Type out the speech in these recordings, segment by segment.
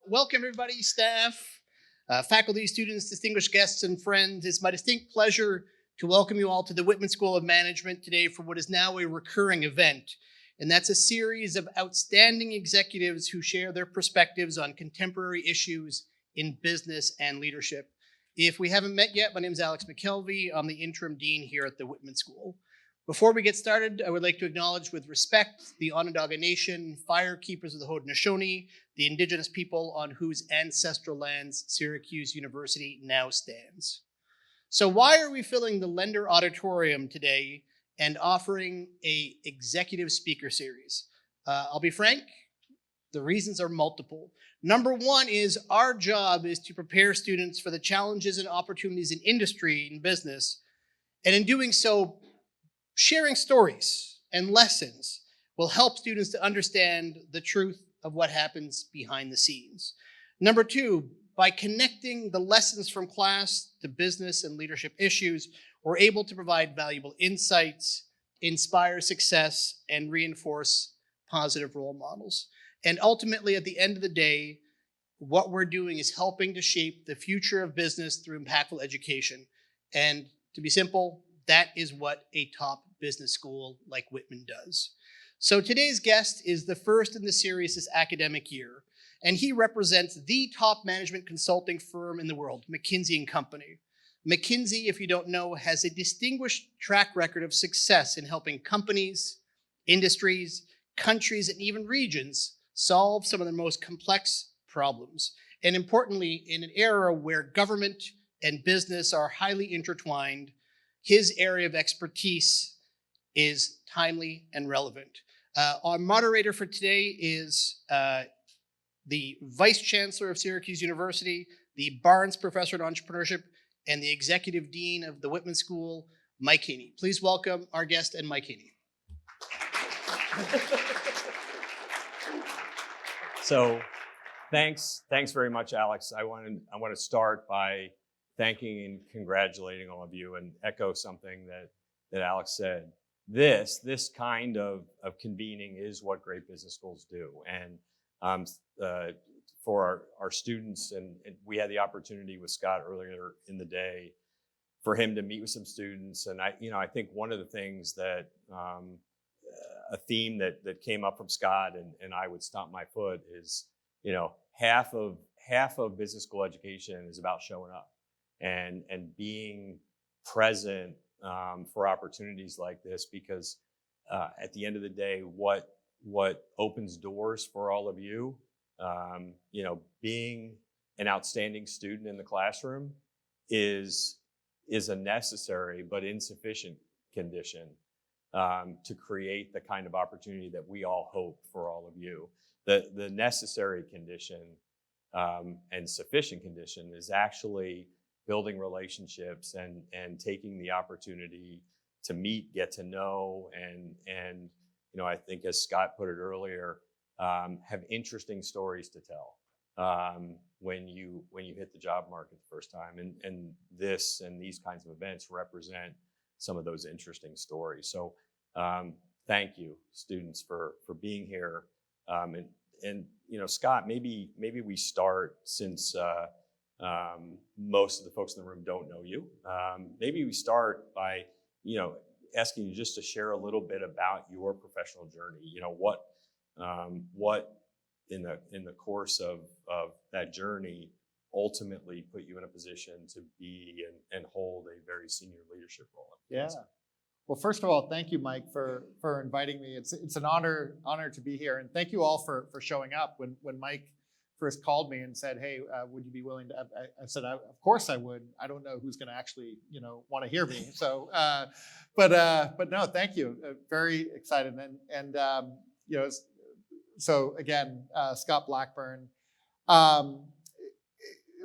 welcome everybody, staff, faculty, students, distinguished guests, and friends. It's my distinct pleasure to welcome you all to the Whitman School of Management today for what is now a recurring event. And that's a series of outstanding executives who share their perspectives on contemporary issues in business and leadership. If we haven't met yet, my name is Alex McKelvey. I'm the interim dean here at the Whitman School. Before we get started, I would like to acknowledge with respect the Onondaga Nation, fire keepers of the Haudenosaunee, the indigenous people on whose ancestral lands Syracuse University now stands. So why are we filling the Lender Auditorium today and offering an executive speaker series? I'll be frank, the reasons are multiple. Number one is our job is to prepare students for the challenges and opportunities in industry and business, and in doing so, sharing stories and lessons will help students to understand the truth of what happens behind the scenes. Number two, by connecting the lessons from class to business and leadership issues, we're able to provide valuable insights, inspire success, and reinforce positive role models. And ultimately, at the end of the day, what we're doing is helping to shape the future of business through impactful education. And to be simple, that is what a top business school like Whitman does. So today's guest is the first in the series this academic year, and he represents the top management consulting firm in the world, McKinsey Company. McKinsey, if you don't know, has a distinguished track record of success in helping companies, industries, countries, and even regions solve some of the most complex problems. And importantly, in an era where government and business are highly intertwined, his area of expertise is timely and relevant. Our moderator for today is the Vice Chancellor of Syracuse University, the Barnes Professor in Entrepreneurship, and the Executive Dean of the Whitman School, Mike Haney. Please welcome our guest and Mike Haney. So thanks very much, Alex. I want to start by thanking and congratulating all of you and echo something that Alex said. This kind of convening is what great business schools do. And for our students, and we had the opportunity with Scott earlier in the day for him to meet with some students. And I think one of the things that a theme that came up from Scott and I would stomp my foot is, half of business school education is about showing up and being present for opportunities like this, because at the end of the day, what opens doors for all of you, being an outstanding student in the classroom is a necessary but insufficient condition to create the kind of opportunity that we all hope for all of you. The necessary condition and sufficient condition is actually building relationships and taking the opportunity to meet, get to know, and I think, as Scott put it earlier, have interesting stories to tell when you hit the job market the first time. And these kinds of events represent some of those interesting stories. So thank you, students, for being here. And Scott, maybe we start, since most of the folks in the room don't know you. Maybe we start by, asking you just to share a little bit about your professional journey. What in the course of that journey ultimately put you in a position to be and hold a very senior leadership role. Yeah. Well, first of all, thank you, Mike, for inviting me. It's an honor to be here, and thank you all for showing up. When Mike first called me and said, "Hey, would you be willing to?" I said, "Of course I would." I don't know who's going to actually, want to hear me. So, but no, thank you. Very excited, and so again, Scott Blackburn.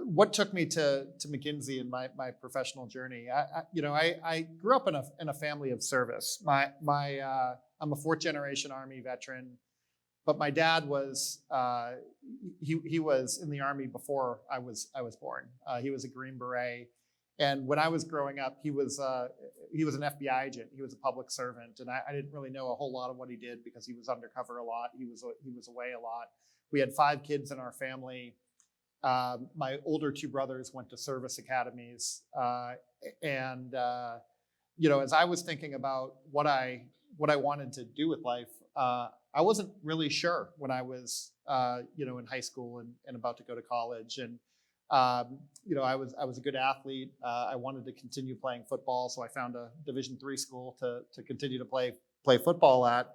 What took me to McKinsey in my professional journey? I grew up in a family of service. I'm a fourth generation Army veteran. But my dad was he was in the Army before I was born. He was a Green Beret, and when I was growing up, he was an FBI agent. He was a public servant, and I didn't really know a whole lot of what he did because he was undercover a lot. He was away a lot. We had 5 kids in our family. My older two brothers went to service academies, and as I was thinking about what I wanted to do with life, I wasn't really sure when I was in high school and about to go to college. And I was a good athlete. I wanted to continue playing football, so I found a Division III school to continue to play football at,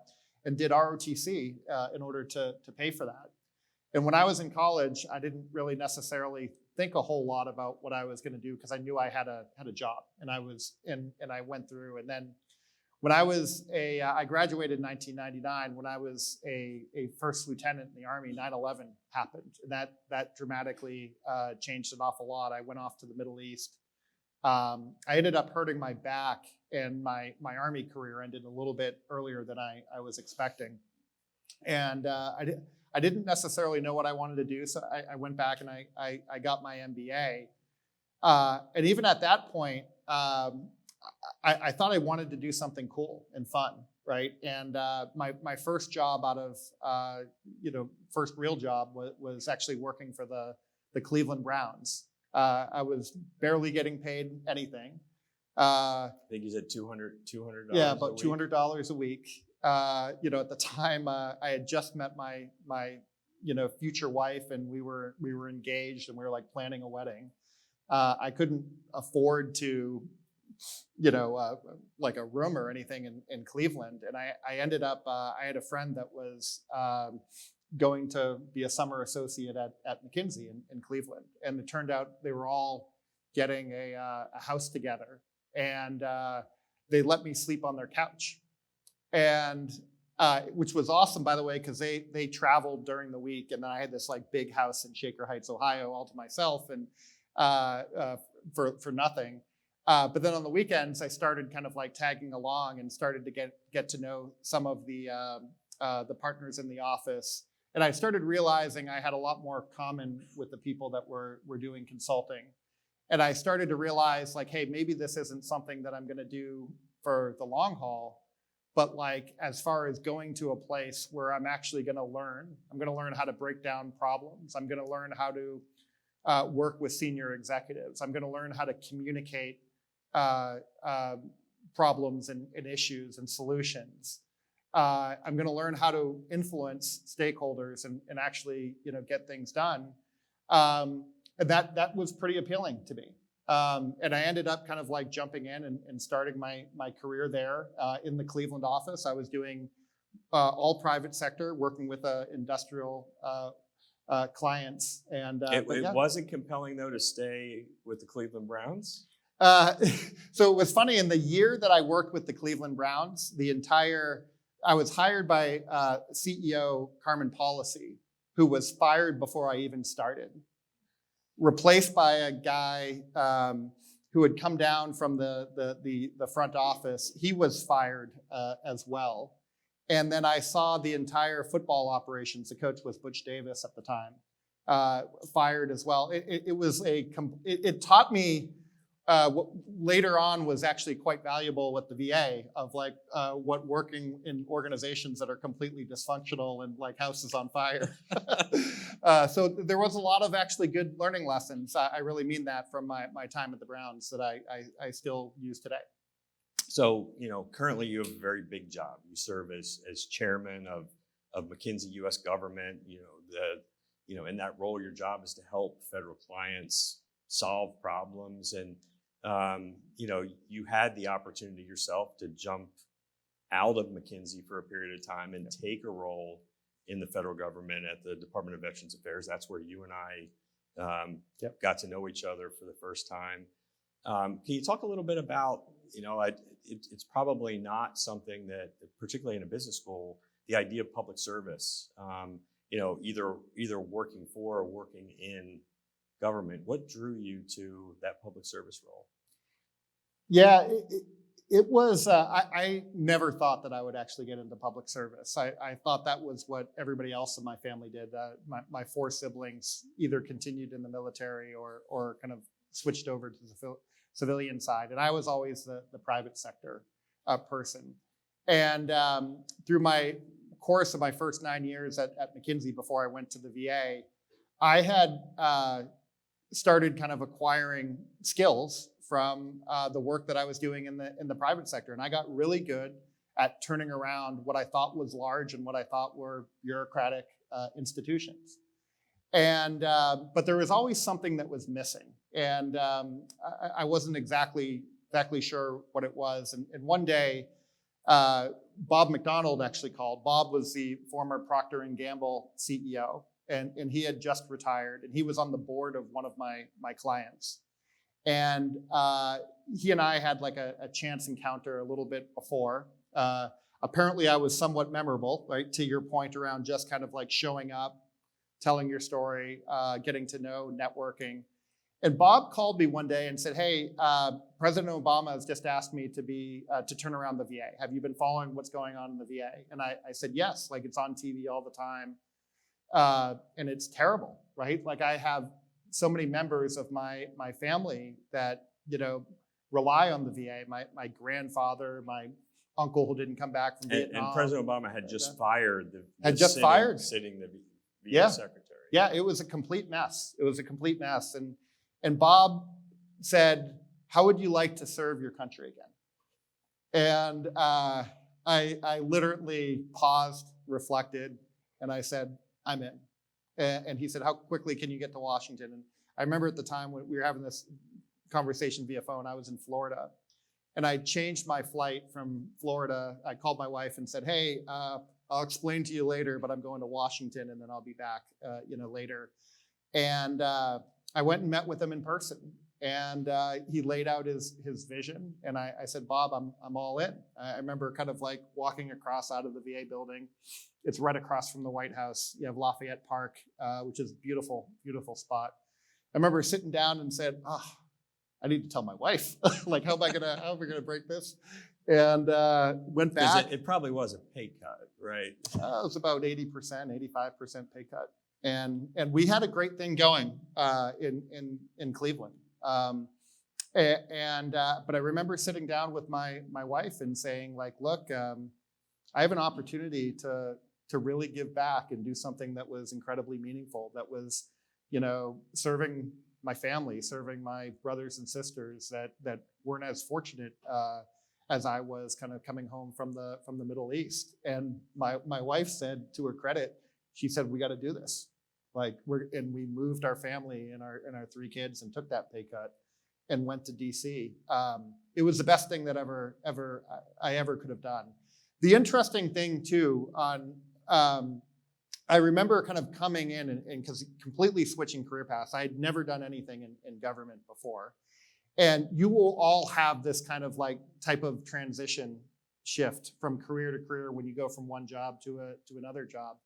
and did ROTC in order to pay for that. And when I was in college, I didn't really necessarily think a whole lot about what I was going to do, because I knew I had a job, and I went through. And then when I graduated in 1999. When I was a first lieutenant in the Army, 9/11 happened, and that dramatically changed an awful lot. I went off to the Middle East. I ended up hurting my back, and my Army career ended a little bit earlier than I was expecting. And I didn't necessarily know what I wanted to do, so I went back and I got my MBA. And even at that point, I thought I wanted to do something cool and fun, right? And my first job out of first real job was actually working for the Cleveland Browns. I was barely getting paid anything. I think you said $200. Yeah, about $200 a week. At the time, I had just met my future wife, and we were engaged, and we were like planning a wedding. I couldn't afford to, like a room or anything in Cleveland, and I ended up. I had a friend that was going to be a summer associate at McKinsey in Cleveland, and it turned out they were all getting a house together, and they let me sleep on their couch. And which was awesome, by the way, because they traveled during the week, and then I had this like big house in Shaker Heights, Ohio, all to myself, and for nothing. But then on the weekends, I started kind of like tagging along and started to get to know some of the partners in the office, and I started realizing I had a lot more common with the people that were doing consulting, and I started to realize like, hey, maybe this isn't something that I'm going to do for the long haul. But like, as far as going to a place where I'm actually going to learn, I'm going to learn how to break down problems. I'm going to learn how to work with senior executives. I'm going to learn how to communicate problems and issues and solutions. I'm going to learn how to influence stakeholders and actually, get things done. And that was pretty appealing to me. And I ended up kind of like jumping in and starting my career there in the Cleveland office. I was doing all private sector, working with industrial clients. And it wasn't compelling, though, to stay with the Cleveland Browns? So it was funny. In the year that I worked with the Cleveland Browns, I was hired by CEO Carmen Policy, who was fired before I even started, replaced by a guy who had come down from the front office. He was fired as well. And then I saw the entire football operations. The coach was Butch Davis at the time, fired as well. It taught me what later on was actually quite valuable with the VA, of like what working in organizations that are completely dysfunctional and like houses on fire. So there was a lot of actually good learning lessons. I really mean that from my time at the Browns that I still use today. So, currently you have a very big job. You serve as chairman of McKinsey U.S. government. In that role, your job is to help federal clients solve problems. And, you had the opportunity yourself to jump out of McKinsey for a period of time and take a role in the federal government at the Department of Veterans Affairs. That's where you and I got to know each other for the first time. Can you talk a little bit about, it's probably not something that, particularly in a business school, the idea of public service, either working for or working in government. What drew you to that public service role? Yeah, it was, I never thought that I would actually get into public service. I thought that was what everybody else in my family did. My four siblings either continued in the military or kind of switched over to the civilian side. And I was always the private sector person. And through my course of my first 9 years at McKinsey before I went to the VA, I had started kind of acquiring skills from the work that I was doing in the private sector, and I got really good at turning around what I thought was large and what I thought were bureaucratic institutions. And but there was always something that was missing, and I wasn't exactly sure what it was. And one day, Bob McDonald actually called. Bob was the former Procter & Gamble CEO, and he had just retired, and he was on the board of one of my clients. And he and I had like a chance encounter a little bit before. Apparently I was somewhat memorable, right? To your point around just kind of like showing up, telling your story, getting to know, networking. And Bob called me one day and said, "Hey, President Obama has just asked me to turn around the VA. Have you been following what's going on in the VA?" And I said, "Yes, like it's on TV all the time. And it's terrible, right? Like I have so many members of my family that, rely on the VA. My grandfather, my uncle who didn't come back from Vietnam. And President Obama had just fired sitting the VA secretary. Yeah, it was a complete mess. And Bob said, "How would you like to serve your country again?" And I literally paused, reflected, and I said, "I'm in." And he said, "How quickly can you get to Washington?" And I remember at the time when we were having this conversation via phone, I was in Florida. And I changed my flight from Florida. I called my wife and said, "Hey, I'll explain to you later, but I'm going to Washington and then I'll be back, later." And I went and met with him in person. And he laid out his vision. And I said, "Bob, I'm all in." I remember kind of like walking across out of the VA building. It's right across from the White House. You have Lafayette Park, which is a beautiful, beautiful spot. I remember sitting down and said, I need to tell my wife. Like, how am I gonna break this? And went back. It probably was a pay cut, right? It was about 80%, 85% pay cut. And we had a great thing going in Cleveland. But I remember sitting down with my wife and saying, like, "Look, I have an opportunity to really give back and do something that was incredibly meaningful, that was, serving my family, serving my brothers and sisters that weren't as fortunate as I was, kind of coming home from the Middle East." And my wife said, to her credit, she said, "We got to do this." Like we moved our family and our 3 kids and took that pay cut and went to D.C. It was the best thing that I ever could have done. The interesting thing too I remember kind of coming in and because completely switching career paths. I had never done anything in government before. And you will all have this kind of like type of transition shift from career to career when you go from one job to another job.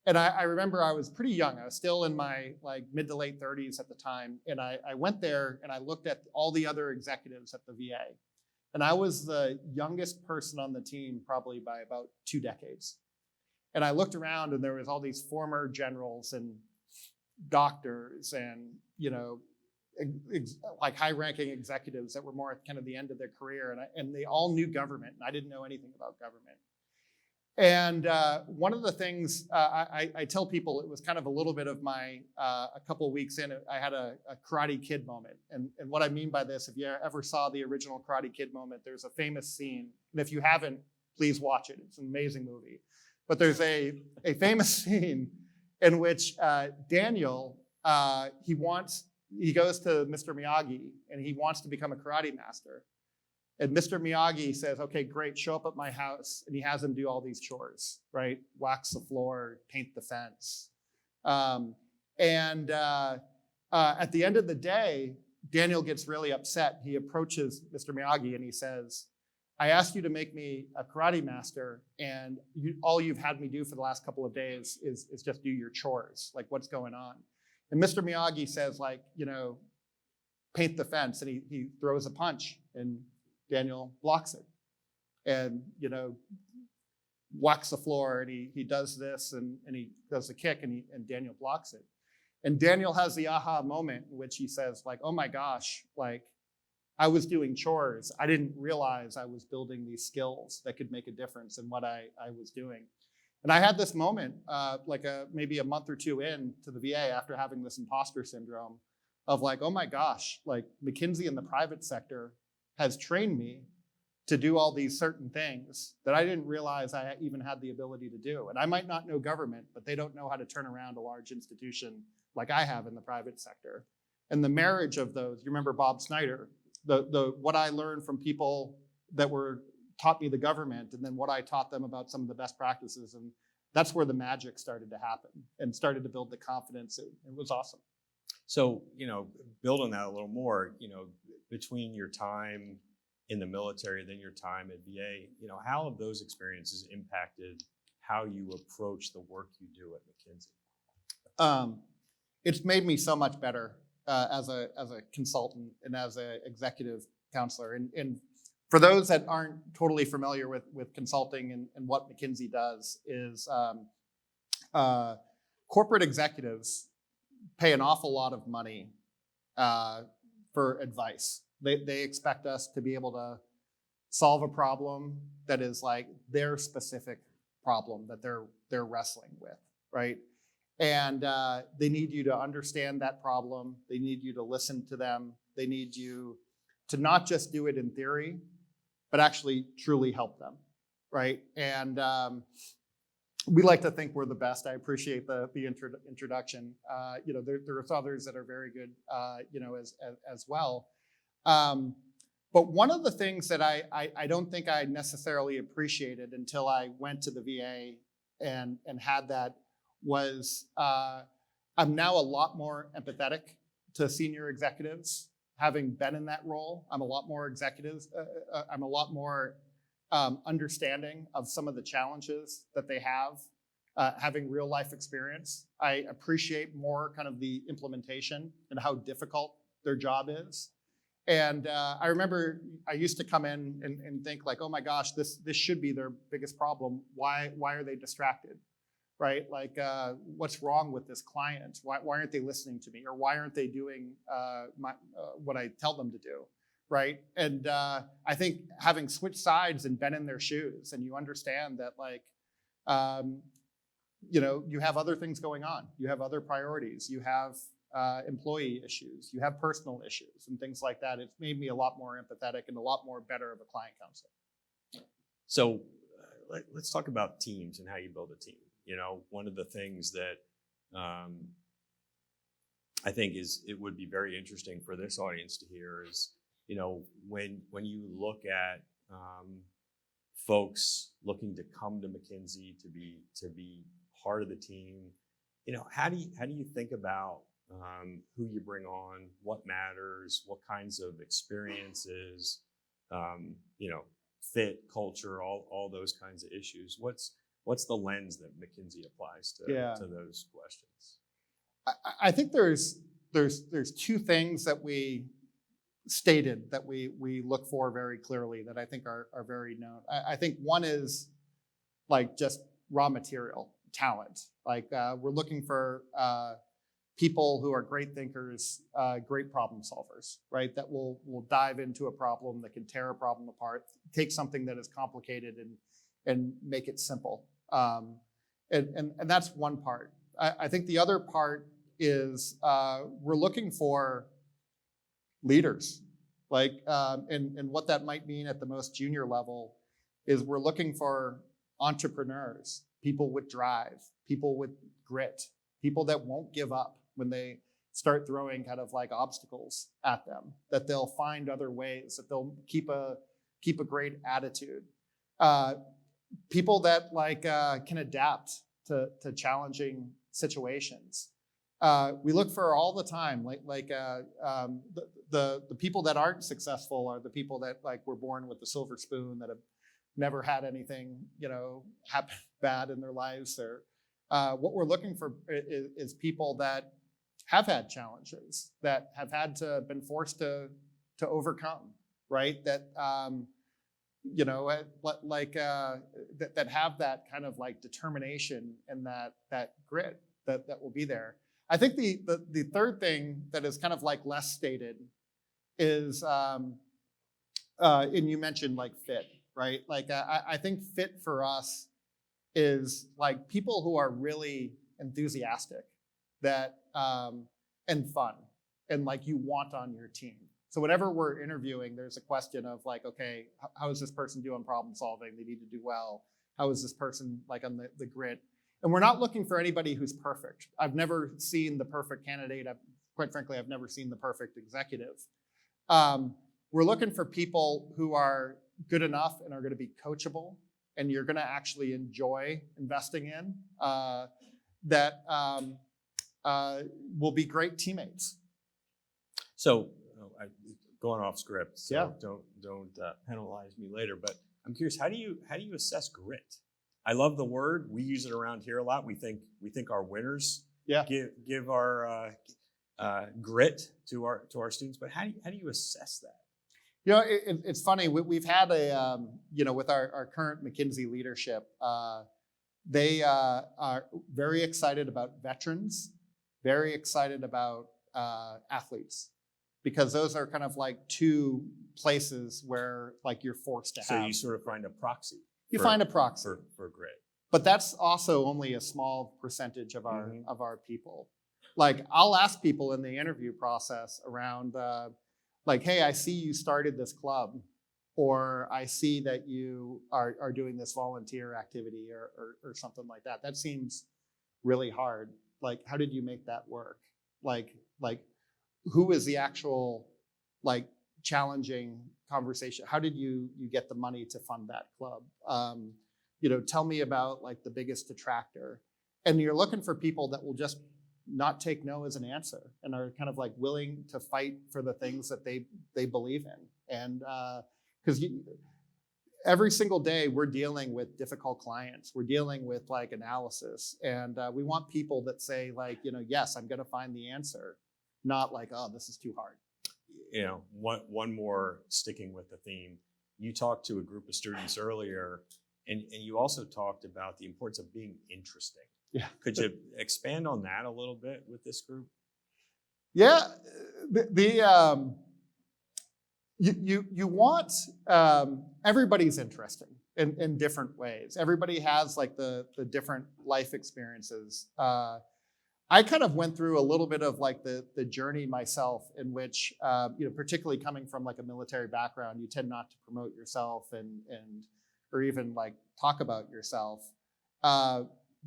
And I remember I was pretty young. I was still in my like mid to late 30s at the time. And I went there and I looked at all the other executives at the VA. And I was the youngest person on the team probably by about 2 decades. And I looked around and there was all these former generals and doctors and, like high-ranking executives that were more at kind of the end of their career. And they all knew government, and I didn't know anything about government. And one of the things I tell people, it was kind of a little bit of my, a couple of weeks in, I had a Karate Kid moment. And what I mean by this, if you ever saw the original Karate Kid moment, there's a famous scene. And if you haven't, please watch it. It's an amazing movie. But there's a famous scene in which Daniel, he goes to Mr. Miyagi and he wants to become a karate master. And Mr. Miyagi says, "Okay, great, show up at my house." And he has him do all these chores, right? Wax the floor, paint the fence. At the end of the day, Daniel gets really upset. He approaches Mr. Miyagi and he says, "I asked you to make me a karate master, and all you've had me do for the last couple of days is just do your chores. Like, what's going on?" And Mr. Miyagi says, like, paint the fence, and he throws a punch, and Daniel blocks it. And, wax the floor, and he does this, and he does the kick, and Daniel blocks it. And Daniel has the aha moment in which he says, like, "Oh my gosh, like, I was doing chores. I didn't realize I was building these skills that could make a difference in what I was doing." And I had this moment, maybe a month or two in to the VA after having this imposter syndrome of like, oh my gosh, like McKinsey in the private sector has trained me to do all these certain things that I didn't realize I even had the ability to do. And I might not know government, but they don't know how to turn around a large institution like I have in the private sector. And the marriage of those, you remember Bob Snyder, what I learned from people that were taught me the government, and then what I taught them about some of the best practices. And that's where the magic started to happen and started to build the confidence. It was awesome. So, build on that a little more, between your time in the military, then your time at VA, how have those experiences impacted how you approach the work you do at McKinsey? It's made me so much better as a consultant and as an executive counselor. And for those that aren't totally familiar with consulting and what McKinsey does is corporate executives pay an awful lot of money for advice. They expect us to be able to solve a problem that is like their specific problem that they're wrestling with, right? And they need you to understand that problem. They need you to listen to them. They need you to not just do it in theory, but actually truly help them, right? And we like to think we're the best. I appreciate the introduction. There's others that are very good, as well. But one of the things that I don't think I necessarily appreciated until I went to the VA and had that was I'm now a lot more empathetic to senior executives. Having been in that role, I'm a lot more understanding of some of the challenges that they have, having real life experience. I appreciate more kind of the implementation and how difficult their job is. And I remember I used to come in and think like, oh my gosh, this should be their biggest problem. Why are they distracted? Right? Like, what's wrong with this client? Why aren't they listening to me? Or why aren't they doing what I tell them to do? Right? And I think having switched sides and been in their shoes, and you understand that, like, you have other things going on. You have other priorities. You have employee issues. You have personal issues and things like that. It's made me a lot more empathetic and a lot more better of a client counselor. So let's talk about teams and how you build a team. One of the things that I think it would be very interesting for this audience to hear is, when you look at folks looking to come to McKinsey to be part of the team, how do you think about who you bring on, what matters, what kinds of experiences, fit, culture, all those kinds of issues. What's the lens that McKinsey applies to those questions? I think there's two things that we stated that we look for very clearly that I think are very known. I think one is like just raw material talent. Like we're looking for people who are great thinkers, great problem solvers, right? That will dive into a problem, that can tear a problem apart, take something that is complicated and make it simple. And that's one part. I think the other part is we're looking for leaders, like, and what that might mean at the most junior level is we're looking for entrepreneurs, people with drive, people with grit, people that won't give up when they start throwing kind of like obstacles at them, that they'll find other ways, that they'll keep a great attitude. People that like can adapt to challenging situations. We look for all the time, the people that aren't successful are the people that like were born with the silver spoon, that have never had anything happen bad in their lives. Or what we're looking for is people that have had challenges, that have had to been forced to overcome, right? That that have that kind of like determination and that grit that will be there. I think the third thing that is kind of like less stated is, and you mentioned like fit, right? Like I think fit for us is like people who are really enthusiastic that and fun and like you want on your team. So whenever we're interviewing, there's a question of like, okay, how is this person doing problem solving? They need to do well. How is this person like on the grit? And we're not looking for anybody who's perfect. I've never seen the perfect candidate. Quite frankly, I've never seen the perfect executive. We're looking for people who are good enough and are going to be coachable and you're going to actually enjoy investing in, that will be great teammates. So, going off script, so Yeah. don't penalize me later. But I'm curious, how do you assess grit? I love the word. We use it around here a lot. We think our winners give our grit to our students. But how do you assess that? You know, it's funny. We've had a with our current McKinsey leadership, they are very excited about veterans, very excited about athletes, because those are kind of like two places where like you're forced to have. So you sort of find a proxy. You find a proxy for grit. But that's also only a small percentage of our Mm-hmm. of our people. Like I'll ask people in the interview process around like, hey, I see you started this club, or I see that you are doing this volunteer activity or something like that. That seems really hard. Like, how did you make that work? Like who is the actual like challenging conversation? How did you get the money to fund that club? Tell me about like the biggest detractor. And you're looking for people that will just not take no as an answer and are kind of like willing to fight for the things that they believe in. And because every single day we're dealing with difficult clients, we're dealing with like analysis, and we want people that say like, yes, I'm going to find the answer, not like, oh, this is too hard. One more sticking with the theme. You talked to a group of students earlier, and you also talked about the importance of being interesting. Yeah. Could you expand on that a little bit with this group? Yeah, you want everybody's interesting in different ways. Everybody has like the different life experiences. I kind of went through a little bit of like the journey myself, in which particularly coming from like a military background, you tend not to promote yourself and or even like talk about yourself.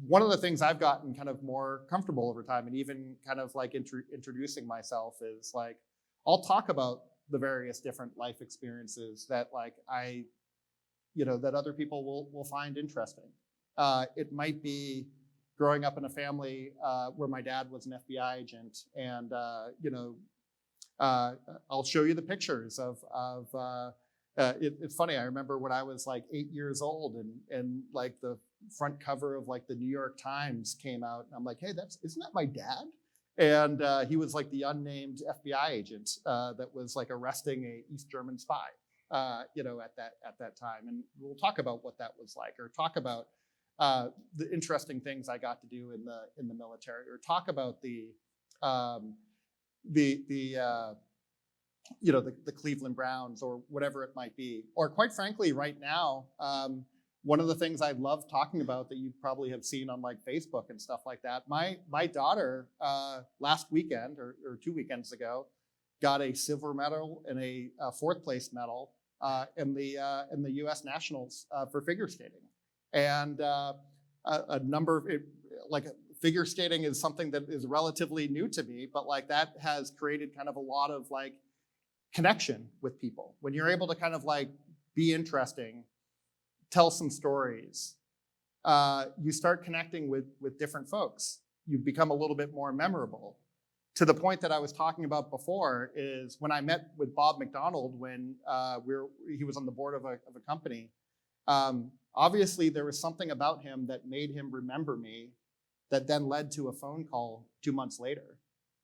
One of the things I've gotten kind of more comfortable over time, and even kind of like introducing myself, is like I'll talk about the various different life experiences that like that other people will find interesting. It might be growing up in a family where my dad was an FBI agent, and I'll show you the pictures of. It's funny. I remember when I was like 8 years old, and like the front cover of like the New York Times came out, and I'm like, hey, isn't that my dad? And he was like the unnamed FBI agent that was like arresting a East German spy, at that time. And we'll talk about what that was like, or talk about the interesting things I got to do in the military, or talk about the Cleveland Browns, or whatever it might be. Or quite frankly, right now, one of the things I love talking about that you probably have seen on like Facebook and stuff like that, my daughter last weekend or 2 weekends ago got a silver medal and a fourth place medal in the U.S. Nationals for figure skating. And a number of figure skating is something that is relatively new to me, but like that has created kind of a lot of like connection with people. When you're able to kind of like be interesting, tell some stories, you start connecting with different folks. You become a little bit more memorable. To the point that I was talking about before is when I met with Bob McDonald when he was on the board of a company. Obviously, there was something about him that made him remember me, that then led to a phone call 2 months later.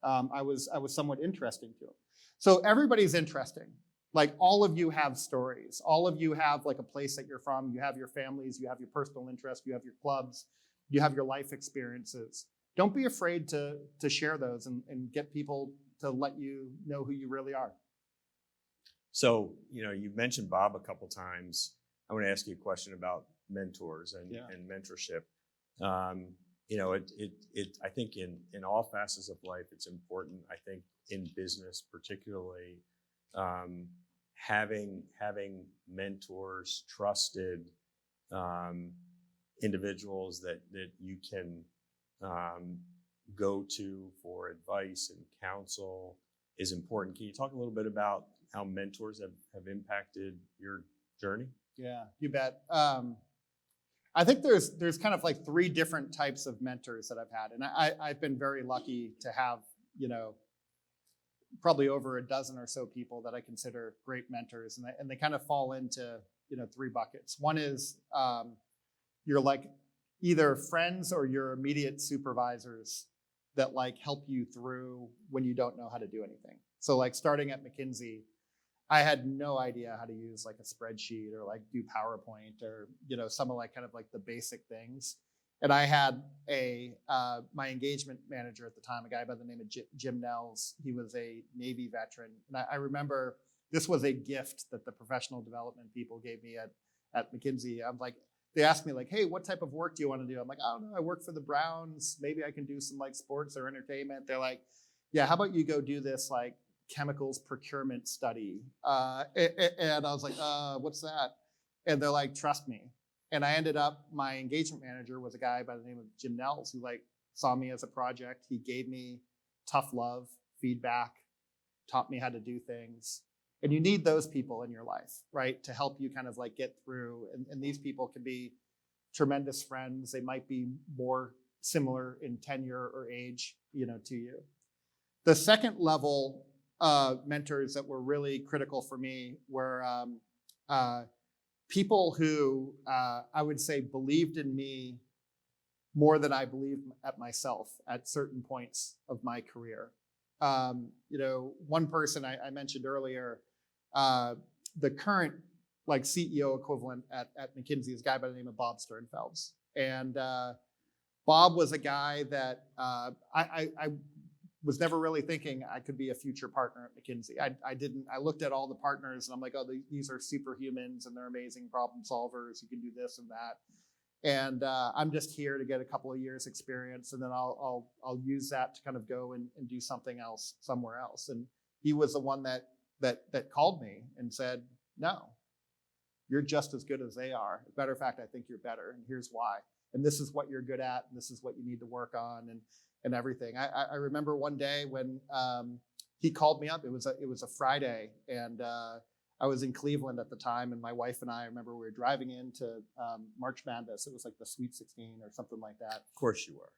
I was somewhat interesting to him. So everybody's interesting. Like all of you have stories. All of you have like a place that you're from. You have your families. You have your personal interests. You have your clubs. You have your life experiences. Don't be afraid to share those and get people to let you know who you really are. So, you've mentioned Bob a couple times. I want to ask you a question about mentors and, Yeah. and mentorship. I think in all facets of life, it's important. I think in business, particularly, having mentors, trusted individuals that you can go to for advice and counsel is important. Can you talk a little bit about how mentors have impacted your journey? Yeah, you bet. I think there's kind of like three different types of mentors that I've had, and I've been very lucky to have, probably over a dozen or so people that I consider great mentors, and they kind of fall into three buckets. One is you're like either friends or your immediate supervisors that like help you through when you don't know how to do anything. So like starting at McKinsey, I had no idea how to use like a spreadsheet or like do PowerPoint or some of like kind of like the basic things. And I had my engagement manager at the time, a guy by the name of Jim Nels. He was a Navy veteran, and I remember this was a gift that the professional development people gave me at McKinsey. I'm like, they asked me like, hey, what type of work do you want to do? I'm like, I don't know, I work for the Browns. Maybe I can do some like sports or entertainment. They're like, yeah, how about you go do this like chemicals procurement study? And I was like, what's that? And they're like, trust me. And I ended up, my engagement manager was a guy by the name of Jim Nels, who like saw me as a project. He gave me tough love, feedback, taught me how to do things. And you need those people in your life, right? To help you kind of like get through. And these people can be tremendous friends. They might be more similar in tenure or age, to you. The second level mentors that were really critical for me were people who I would say believed in me more than I believed at myself at certain points of my career. One person I mentioned earlier, the current like CEO equivalent at McKinsey is a guy by the name of Bob Sternfelds. And Bob was a guy that I was never really thinking I could be a future partner at McKinsey. I looked at all the partners and I'm like, oh, these are superhumans and they're amazing problem solvers. You can do this and that. And I'm just here to get a couple of years experience, and then I'll use that to kind of go and do something else somewhere else. And he was the one that called me and said, no, you're just as good as they are. As a matter of fact, I think you're better, and here's why. And this is what you're good at, and this is what you need to work on, and everything. I remember one day when he called me up. It was a Friday, and I was in Cleveland at the time, and my wife and I remember we were driving into March Madness. It was like the Sweet 16 or something like that. Of course you were.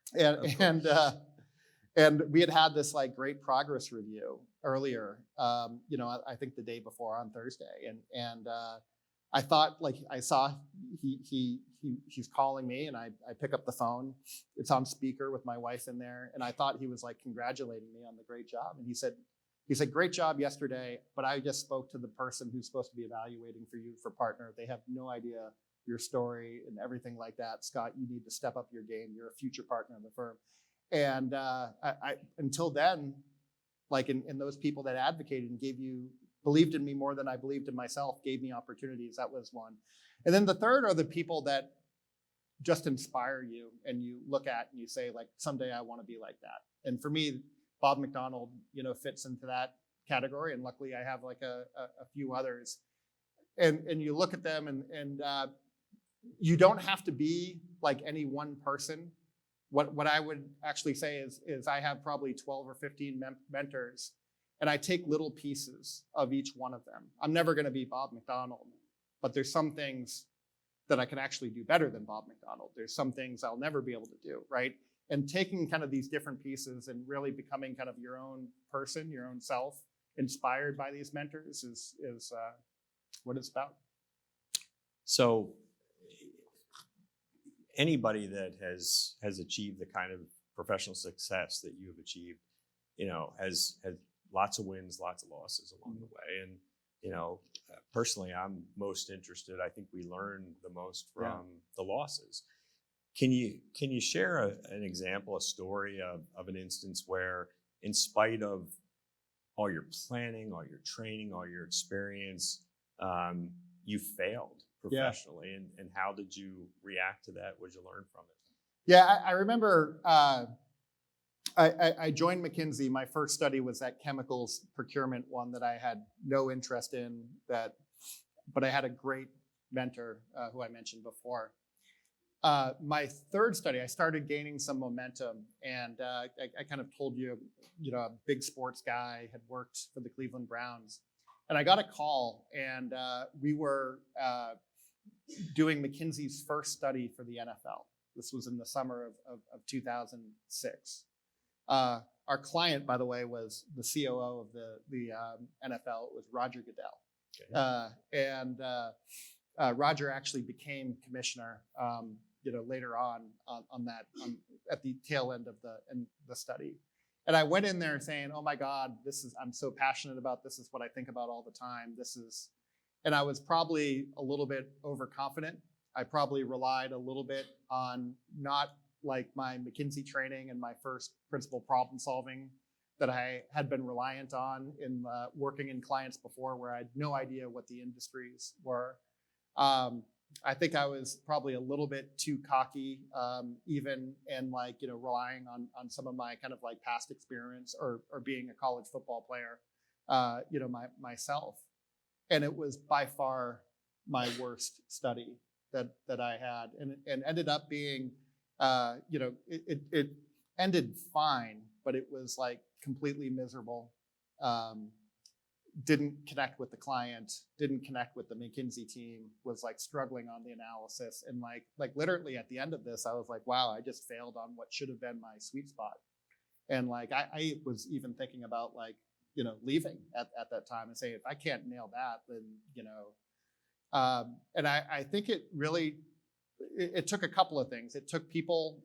And we had this like great progress review earlier. I think the day before on Thursday, and I thought like I saw he's calling me, and I pick up the phone. It's on speaker with my wife in there, and I thought he was like congratulating me on the great job, and he said, great job yesterday, but I just spoke to the person who's supposed to be evaluating for you for partner. They have no idea your story and everything like that. Scott, you need to step up your game. You're a future partner in the firm. And I until then, like in those people that advocated and believed in me more than I believed in myself, gave me opportunities. That was one. And then the third are the people that just inspire you, and you look at and you say, like, someday I want to be like that. And for me, Bob McDonald, fits into that category, and luckily I have like a few others. And you look at them, and you don't have to be like any one person. What I would actually say is I have probably 12 or 15 mentors, and I take little pieces of each one of them. I'm never going to be Bob McDonald, but there's some things that I can actually do better than Bob McDonald. There's some things I'll never be able to do, right? And taking kind of these different pieces and really becoming kind of your own person, your own self, inspired by these mentors is what it's about. So anybody that has achieved the kind of professional success that you have achieved, has lots of wins, lots of losses along the way. And, personally, I'm most interested, I think we learn the most from the losses. Can you share an example, a story of an instance where, in spite of all your planning, all your training, all your experience, you failed professionally, and how did you react to that? What did you learn from it? Yeah, I remember I joined McKinsey. My first study was that chemicals procurement one that I had no interest in, but I had a great mentor who I mentioned before. My third study, I started gaining some momentum, and I kind of told you, a big sports guy, had worked for the Cleveland Browns, and I got a call, and we were doing McKinsey's first study for the NFL. This was in the summer of 2006. Our client, by the way, was the COO of the NFL. It was Roger Goodell. Okay. And Roger actually became commissioner, later on at the tail end of the study. And I went in there saying, "Oh my God, I'm so passionate about this. Is what I think about all the time. And I was probably a little bit overconfident. I probably relied a little bit on not like my McKinsey training and my first principal problem solving that I had been reliant on in working in clients before, where I had no idea what the industries were. I think I was probably a little bit too cocky, even, and relying on some of my kind of like past experience or being a college football player, myself. And it was by far my worst study that I had, and ended up being, it ended fine, but it was like completely miserable. Didn't connect with the client, didn't connect with the McKinsey team, was like struggling on the analysis. And like literally at the end of this, I was like, wow, I just failed on what should have been my sweet spot. And like, I was even thinking about leaving at that time and saying, if I can't nail that, then, and I think it really, it took a couple of things. It took people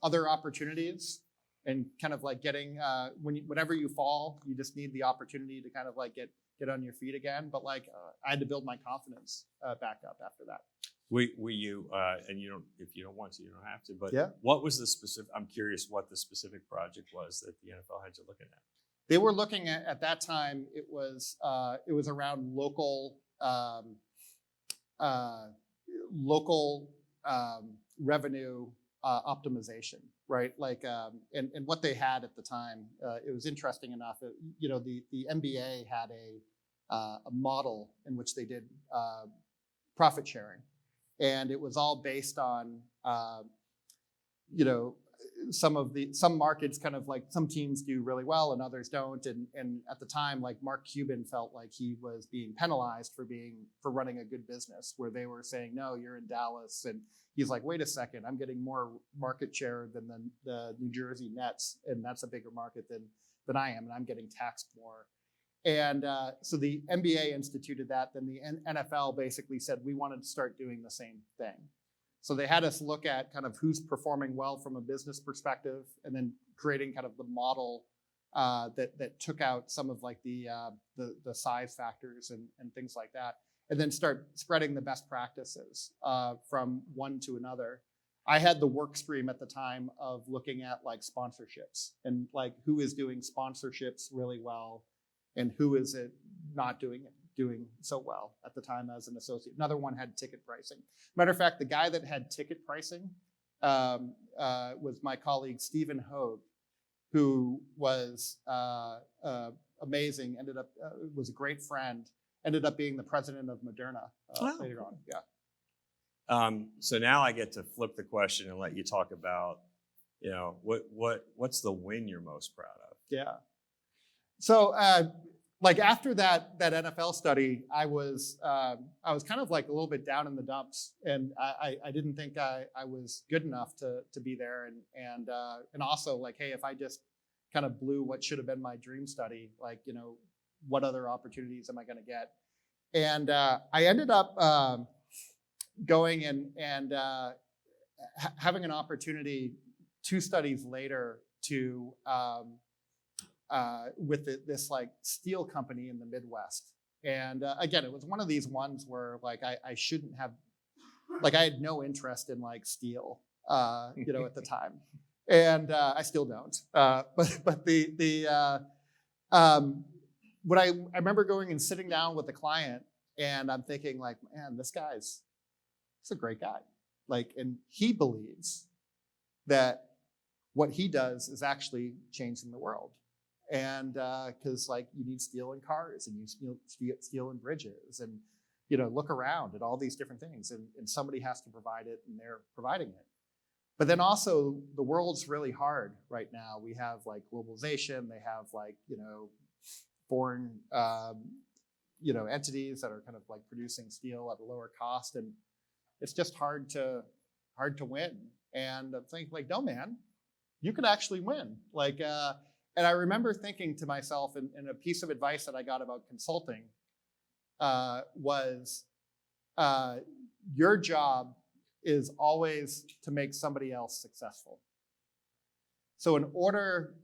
other opportunities, and kind of like getting whenever you fall, you just need the opportunity to kind of like get on your feet again. But I had to build my confidence back up after that. Were you and if you don't want to, you don't have to. But yeah, what was the specific? I'm curious what the specific project was that the NFL had you looking at. They were looking at that time. It was around local revenue optimization, right? And what they had at the time, it was interesting enough. The NBA had a model in which they did profit sharing, and it was all based on some markets, kind of like some teams do really well and others don't. And at the time, like Mark Cuban felt like he was being penalized for running a good business, where they were saying, no, you're in Dallas. And he's like, wait a second, I'm getting more market share than the New Jersey Nets. And that's a bigger market than I am. And I'm getting taxed more. And so the NBA instituted that. Then the NFL basically said, we wanted to start doing the same thing. So they had us look at kind of who's performing well from a business perspective, and then creating kind of the model that took out some of like the size factors and things like that, and then start spreading the best practices from one to another. I had the work stream at the time of looking at like sponsorships, and like who is doing sponsorships really well and who is it not doing so well at the time as an associate. Another one had ticket pricing. Matter of fact, the guy that had ticket pricing was my colleague, Stephen Hogue, who was amazing, was a great friend, ended up being the president of Moderna later on. Yeah. So now I get to flip the question and let you talk about, what's the win you're most proud of? Yeah. So, like after that NFL study, I was kind of like a little bit down in the dumps, and I didn't think I was good enough to be there, and also like, hey, if I just kind of blew what should have been my dream study, like what other opportunities am I going to get? And I ended up going and having an opportunity 2 studies later to with this like steel company in the Midwest. And again, it was one of these ones where like I shouldn't have, like I had no interest in like steel, at the time, and I still don't. But what I remember going and sitting down with the client And I'm thinking like, man, he's a great guy. Like, and he believes that what he does is actually changing the world. And because like you need steel in cars and you need steel in bridges and, look around at all these different things and somebody has to provide it and they're providing it. But then also the world's really hard right now. We have like globalization, they have like, foreign, entities that are kind of like producing steel at a lower cost. And it's just hard to win. And I'm thinking like, no, man, you could actually win. Like, and I remember thinking to myself, and a piece of advice that I got about consulting was your job is always to make somebody else successful. So in order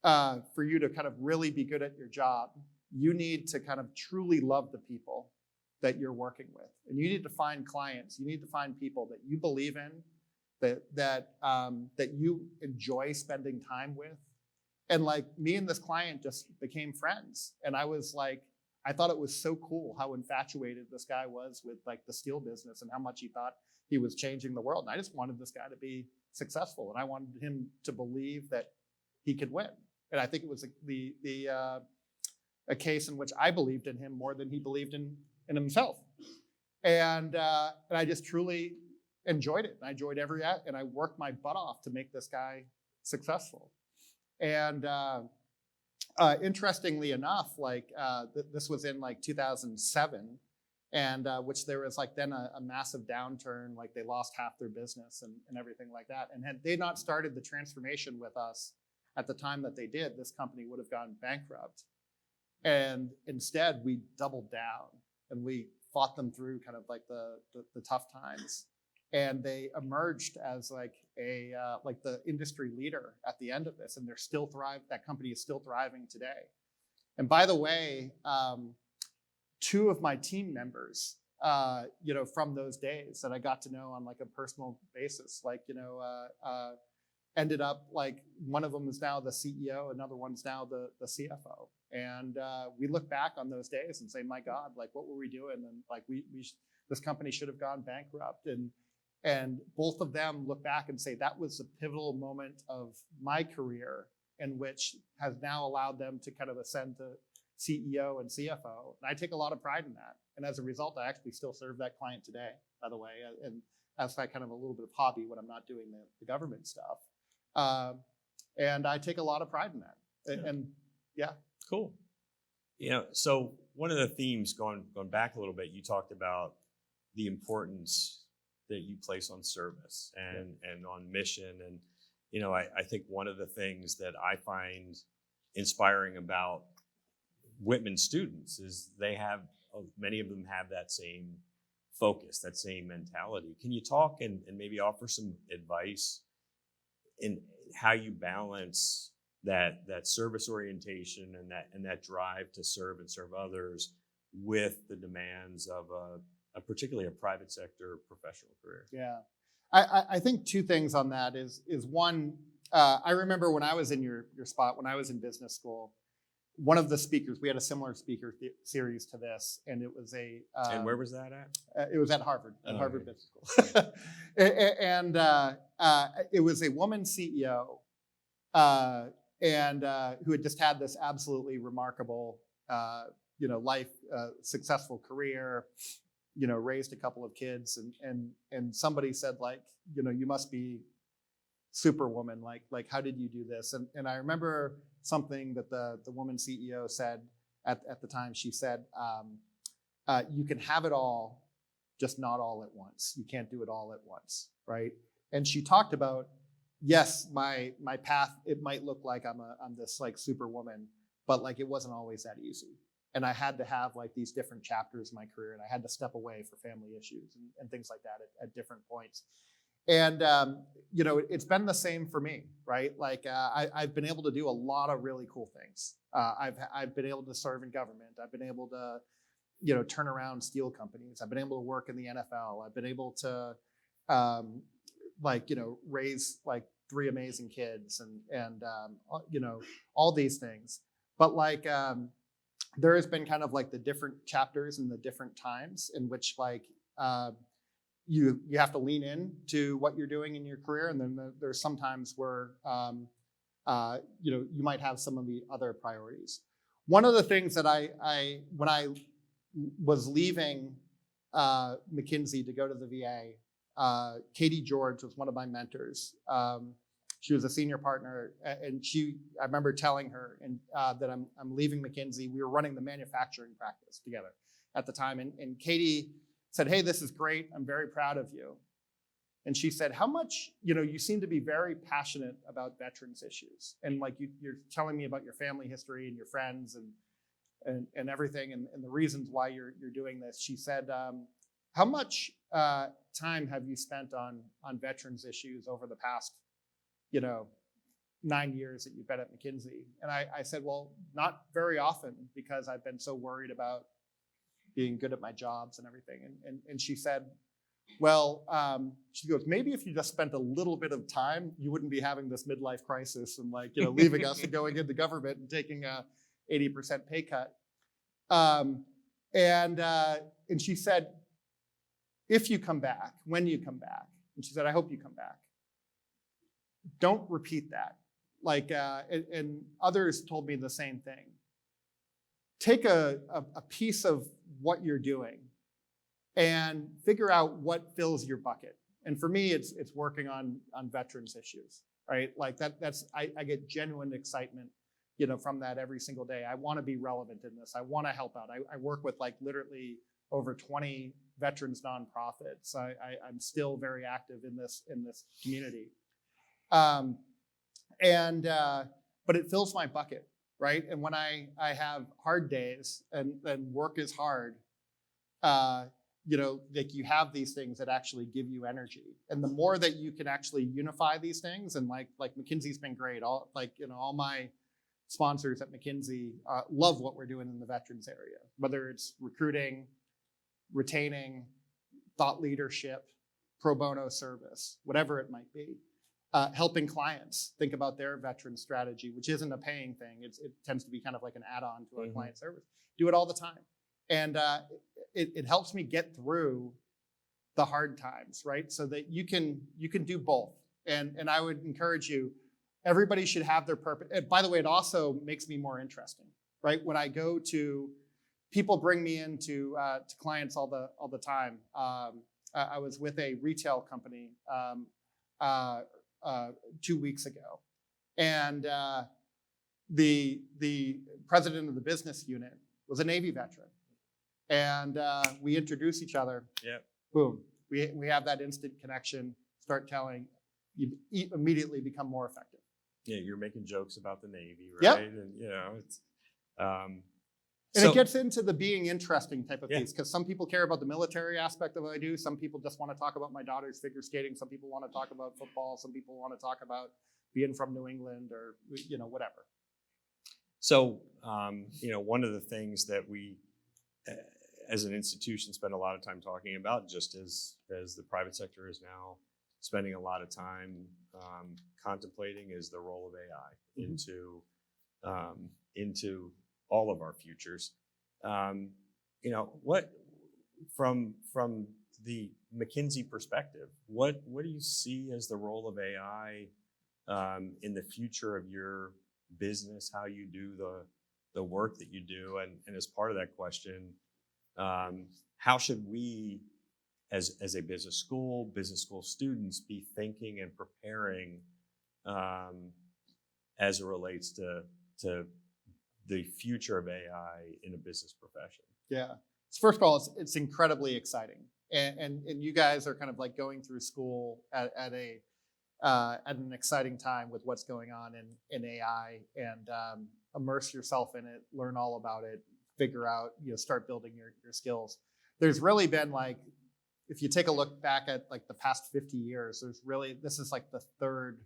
for you to kind of really be good at your job, you need to kind of truly love the people that you're working with. And you need to find clients, you need to find people that you believe in, that you enjoy spending time with. And like me and this client just became friends. And I was like, I thought it was so cool how infatuated this guy was with like the steel business and how much he thought he was changing the world. And I just wanted this guy to be successful. And I wanted him to believe that he could win. And I think it was a case in which I believed in him more than he believed in himself. And I just truly enjoyed it. And I enjoyed every act, and I worked my butt off to make this guy successful. And interestingly enough, like this was in like 2007, and which there was like then a massive downturn, like they lost half their business and everything like that. And had they not started the transformation with us at the time that they did, this company would have gone bankrupt. And instead, we doubled down and we fought them through kind of like the tough times. And they emerged as like like the industry leader at the end of this, and they're still that company is still thriving today. And by the way, two of my team members, from those days that I got to know on like a personal basis, like, ended up like one of them is now the CEO, another one's now the CFO. And we look back on those days and say, my God, like what were we doing? And like this company should have gone bankrupt. And both of them look back and say that was the pivotal moment of my career, in which has now allowed them to kind of ascend to CEO and CFO. And I take a lot of pride in that. And as a result, I actually still serve that client today, by the way. And that's like kind of a little bit of hobby when I'm not doing the government stuff. And I take a lot of pride in that. And yeah. Cool. So one of the themes going back a little bit, you talked about the importance that you place on service and on mission. And, I think one of the things that I find inspiring about Whitman students is many of them have that same focus, that same mentality. Can you talk and maybe offer some advice in how you balance that service orientation and that drive to serve and serve others with the demands of particularly a private sector professional career? Yeah, I think two things on that is one, I remember when I was in your spot, when I was in business school, one of the speakers, we had a similar speaker series to this, and it was and where was that at? It was at Harvard, Harvard Business School. And it was a woman CEO, and who had just had this absolutely remarkable, life, successful career, raised a couple of kids, and somebody said like, you must be superwoman. Like how did you do this? And I remember something that the woman CEO said at the time. She said, you can have it all, just not all at once. You can't do it all at once, right? And she talked about, yes, my path, it might look like I'm this like superwoman, but like it wasn't always that easy. And I had to have like these different chapters in my career, and I had to step away for family issues and things like that at different points. And, it's been the same for me, right? Like I've been able to do a lot of really cool things. I've been able to serve in government. I've been able to, turn around steel companies. I've been able to work in the NFL. I've been able to, raise like 3 amazing kids and all these things. But like, there has been kind of like the different chapters and the different times in which like you have to lean in to what you're doing in your career, and then there's some times where you might have some of the other priorities. One of the things that I when I was leaving McKinsey to go to the VA, Katie George was one of my mentors. She was a senior partner, and I remember telling her that I'm leaving McKinsey. We were running the manufacturing practice together at the time, and Katie said, "Hey, this is great. I'm very proud of you." And she said, "How much, you seem to be very passionate about veterans issues, and like you're telling me about your family history and your friends and everything, and the reasons why you're doing this." She said, "How much time have you spent on veterans issues over the past 9 years that you've been at McKinsey?" And I said, "Well, not very often, because I've been so worried about being good at my jobs and everything." And she said, "Well," she goes, "maybe if you just spent a little bit of time, you wouldn't be having this midlife crisis and leaving us and going into government and taking a 80% pay cut." And she said, "If you come back, when you come back," and she said, "I hope you come back, don't repeat that." And others told me the same thing. Take a piece of what you're doing and figure out what fills your bucket. And for me, it's working on veterans issues, right? Like I get genuine excitement, from that every single day. I want to be relevant in this. I want to help out. I work with literally over 20 veterans nonprofits. I'm still very active in this community. But it fills my bucket, right? And when I have hard days and work is hard, you have these things that actually give you energy. And the more that you can actually unify these things, and like McKinsey's been great. All my sponsors at McKinsey love what we're doing in the veterans area, whether it's recruiting, retaining, thought leadership, pro bono service, whatever it might be. Helping clients think about their veteran strategy, which isn't a paying thing. It tends to be kind of like an add-on to our client service. Do it all the time. And it helps me get through the hard times, right? So that you can do both. And I would encourage you, everybody should have their purpose. And by the way, it also makes me more interesting, right? When I go to, people bring me into to clients all the time. I was with a retail company 2 weeks ago, and the president of the business unit was a Navy veteran, and we introduce each other. Yep. Boom. We have that instant connection. Start telling, you immediately become more effective. Yeah, you're making jokes about the Navy, right? Yep. And it's and it gets into the being interesting type of Yeah. piece, because some people care about the military aspect of what I do. Some people just want to talk about my daughter's figure skating. Some people want to talk about football. Some people want to talk about being from New England or, whatever. So, one of the things that we, as an institution, spend a lot of time talking about, just as the private sector is now spending a lot of time contemplating, is the role of AI into all of our futures. What from the McKinsey perspective, what do you see as the role of AI in the future of your business, how you do the work that you do? And as part of that question, how should we, as a business school students, be thinking and preparing as it relates to the future of AI in a business profession? Yeah. So first of all, it's incredibly exciting, and you guys are kind of like going through school at an exciting time with what's going on in AI, and immerse yourself in it, learn all about it, figure out, start building your skills. There's really been if you take a look back at the past 50 years, this is the third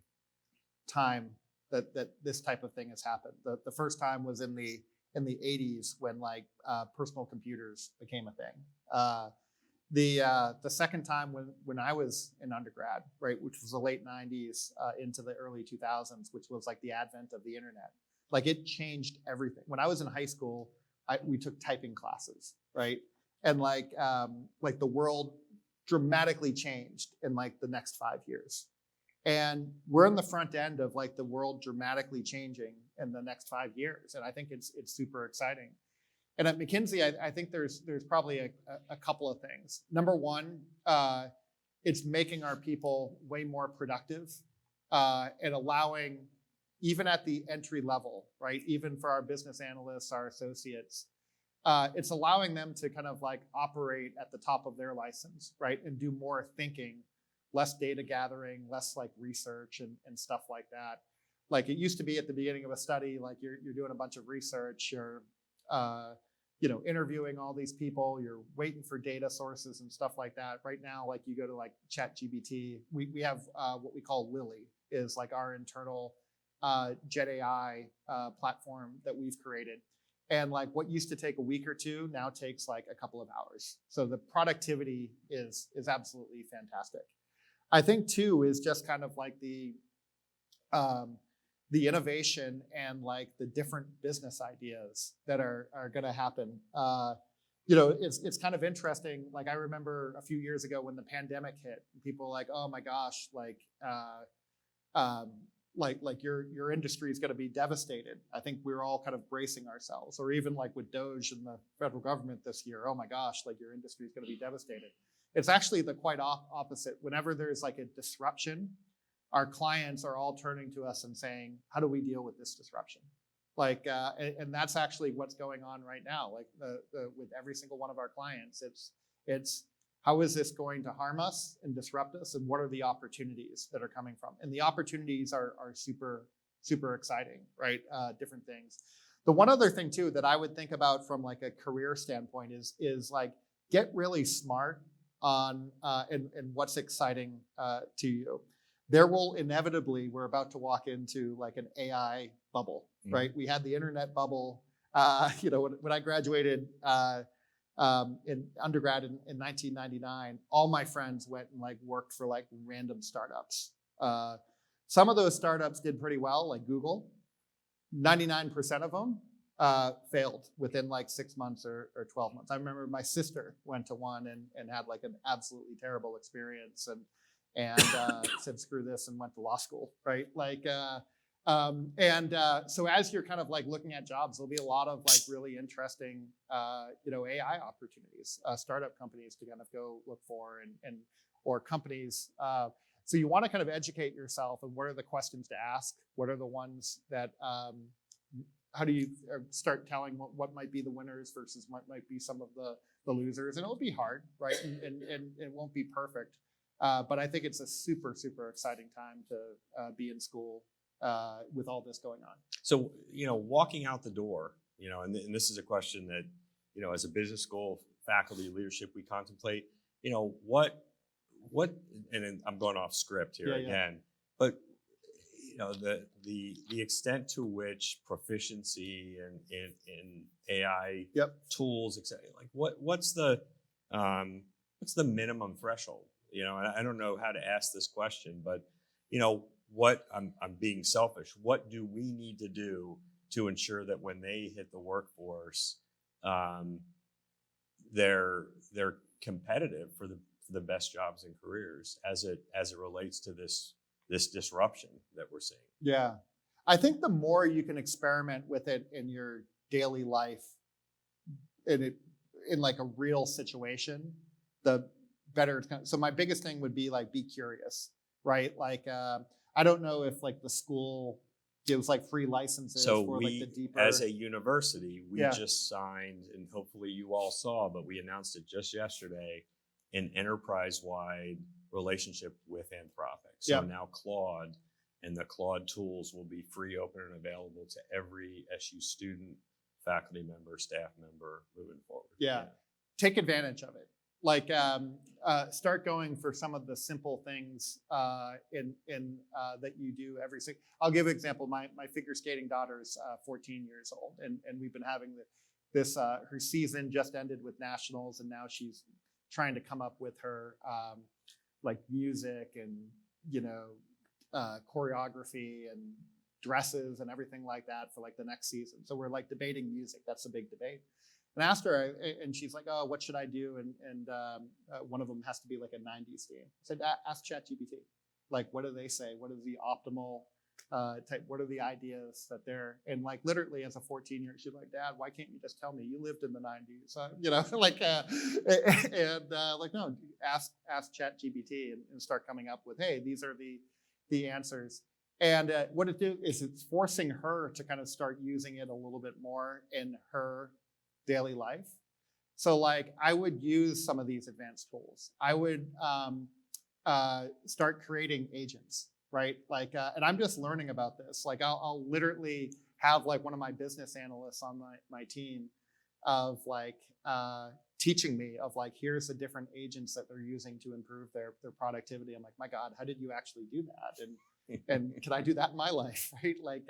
time that this type of thing has happened. The first time was in the 80s when personal computers became a thing. The second time when I was in undergrad, right, which was the late 90s into the early 2000s, which was the advent of the internet. It changed everything. When I was in high school, we took typing classes, right? And like the world dramatically changed in like the next 5 years. And we're in the front end of like the world dramatically changing in the next 5 years. And I think it's super exciting. And at McKinsey, I think there's probably a couple of things. Number one, it's making our people way more productive and allowing, even at the entry level, right? Even for our business analysts, our associates, it's allowing them to kind of like operate at the top of their license, right? And do more thinking, less data gathering, less like research and stuff like that. Like it used to be at the beginning of a study, like you're doing a bunch of research, you're interviewing all these people, you're waiting for data sources and stuff like that. Right now, like you go to like ChatGPT, we have what we call Lily, is like our internal Gen AI platform that we've created. And like what used to take a week or two now takes like a couple of hours. So the productivity is absolutely fantastic. I think too is just kind of like the innovation and like the different business ideas that are going to happen. It's kind of interesting. Like I remember a few years ago when the pandemic hit, people were like, oh my gosh, like your industry is going to be devastated. I think we're all kind of bracing ourselves. Or even like with Doge and the federal government this year, oh my gosh, like your industry is going to be devastated. It's actually the quite opposite. Whenever there's like a disruption, our clients are all turning to us and saying, how do we deal with this disruption? Like, and that's actually what's going on right now. Like with every single one of our clients, it's how is this going to harm us and disrupt us? And what are the opportunities that are coming from? And the opportunities are super, super exciting, right? Different things. The one other thing too that I would think about from like a career standpoint is like get really smart on and what's exciting to you. There will inevitably, we're about to walk into like an AI bubble, right? We had the internet bubble. When I graduated in undergrad in 1999, all my friends went and like worked for like random startups. Some of those startups did pretty well, like Google. 99% of them failed within like 6 months or 12 months. I remember my sister went to one and had like an absolutely terrible experience and said screw this and went to law school, right? So as you're kind of like looking at jobs, there'll be a lot of like really interesting AI opportunities, startup companies to kind of go look for or companies. So you want to kind of educate yourself and what are the questions to ask? What are the ones that how do you start telling what might be the winners versus what might be some of the losers? And it'll be hard, right? And it won't be perfect. But I think it's a super, super exciting time to be in school with all this going on. So, walking out the door, and this is a question that, as a business school faculty leadership, we contemplate, what, and I'm going off script here again, but, the extent to which proficiency in AI tools, etc. Like what's the minimum threshold? And I don't know how to ask this question, but what I'm being selfish. What do we need to do to ensure that when they hit the workforce, they're competitive for the best jobs and careers as it relates to this disruption that we're seeing? Yeah, I think the more you can experiment with it in your daily life, in like a real situation, the better it's going to. So my biggest thing would be like be curious, right? Like I don't know if like the school gives like free licenses for like the deeper. As a university, we just signed, and hopefully you all saw, but we announced it just yesterday, an enterprise-wide relationship with Anthropic. So now Claude and the Claude tools will be free, open, and available to every SU student, faculty member, staff member moving forward. Yeah. Take advantage of it. Like start going for some of the simple things in that you do every single. I'll give an example. My figure skating daughter is 14 years old, and we've been having this. Her season just ended with nationals, and now she's trying to come up with her like music and choreography and dresses and everything like that for like the next season. So we're like debating music. That's the big debate. And I asked her, and she's like, "Oh, what should I do?" And one of them has to be like a '90s theme. I said, "Ask ChatGPT. Like, what do they say? What is the optimal type? What are the ideas that they're?" And like literally, as a 14-year-old, she's like, "Dad, why can't you just tell me you lived in the '90s?" Like, like no, ask ChatGPT and start coming up with, "Hey, these are the answers." And what it do is it's forcing her to kind of start using it a little bit more in her daily life. So like I would use some of these advanced tools. I would start creating agents, right? Like, and I'm just learning about this. Like I'll literally have like one of my business analysts on my team of like teaching me of like, here's the different agents that they're using to improve their productivity. I'm like, my God, how did you actually do that? And can I do that in my life, right? Like,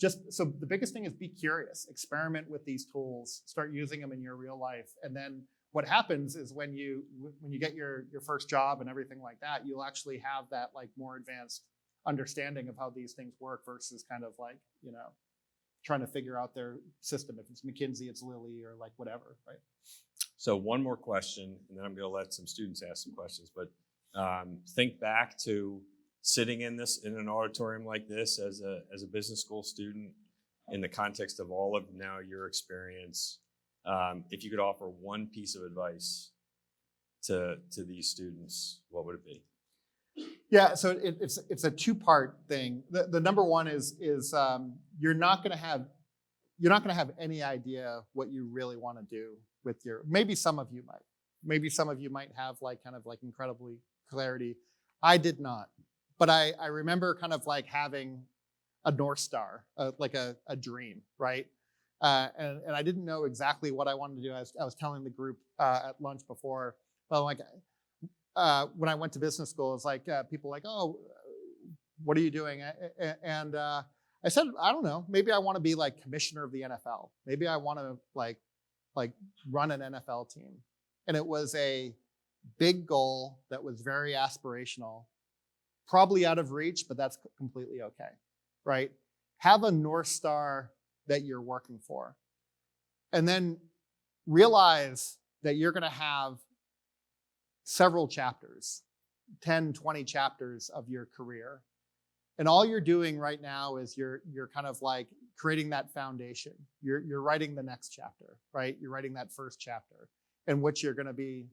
just so the biggest thing is be curious, experiment with these tools, start using them in your real life. And then what happens is when you get your first job and everything like that, you'll actually have that like more advanced understanding of how these things work versus kind of like, trying to figure out their system. If it's McKinsey, it's Lilly or like whatever, right? So one more question, and then I'm going to let some students ask some questions, but think back to sitting in an auditorium like this as a business school student in the context of all of now your experience. If you could offer one piece of advice to these students, what would it be? Yeah, so it's a two-part thing. The number one is you're not going to have any idea what you really want to do with maybe some of you might have like kind of like incredibly clarity. I did not. But I remember kind of like having a North Star, like a dream, right? And I didn't know exactly what I wanted to do. I was telling the group at lunch before, well, like when I went to business school, it's like people like, "Oh, what are you doing?" And I said, "I don't know. Maybe I want to be like commissioner of the NFL. Maybe I want to like run an NFL team." And it was a big goal that was very aspirational. Probably out of reach, but that's completely okay, right? Have a North Star that you're working for. And then realize that you're going to have several chapters, 10, 20 chapters of your career. And all you're doing right now is you're kind of like creating that foundation. You're writing the next chapter, right? You're writing that first chapter in which you're going to be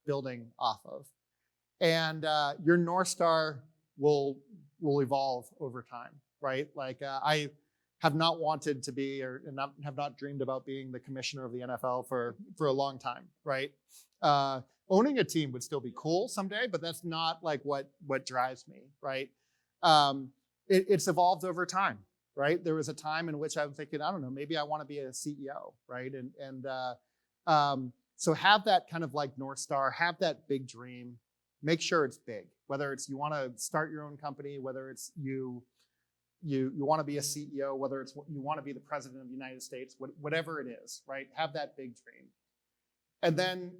building off of. And your North Star will evolve over time, right? Like I have not wanted to be have not dreamed about being the commissioner of the NFL for a long time, right? Owning a team would still be cool someday, but that's not like what drives me, right? It's evolved over time, right? There was a time in which I was thinking, I don't know, maybe I want to be a CEO, right? So have that kind of like North Star, have that big dream. Make sure it's big, whether it's you want to start your own company, whether it's you want to be a CEO, whether it's you want to be the president of the United States, whatever it is, right? Have that big dream. And then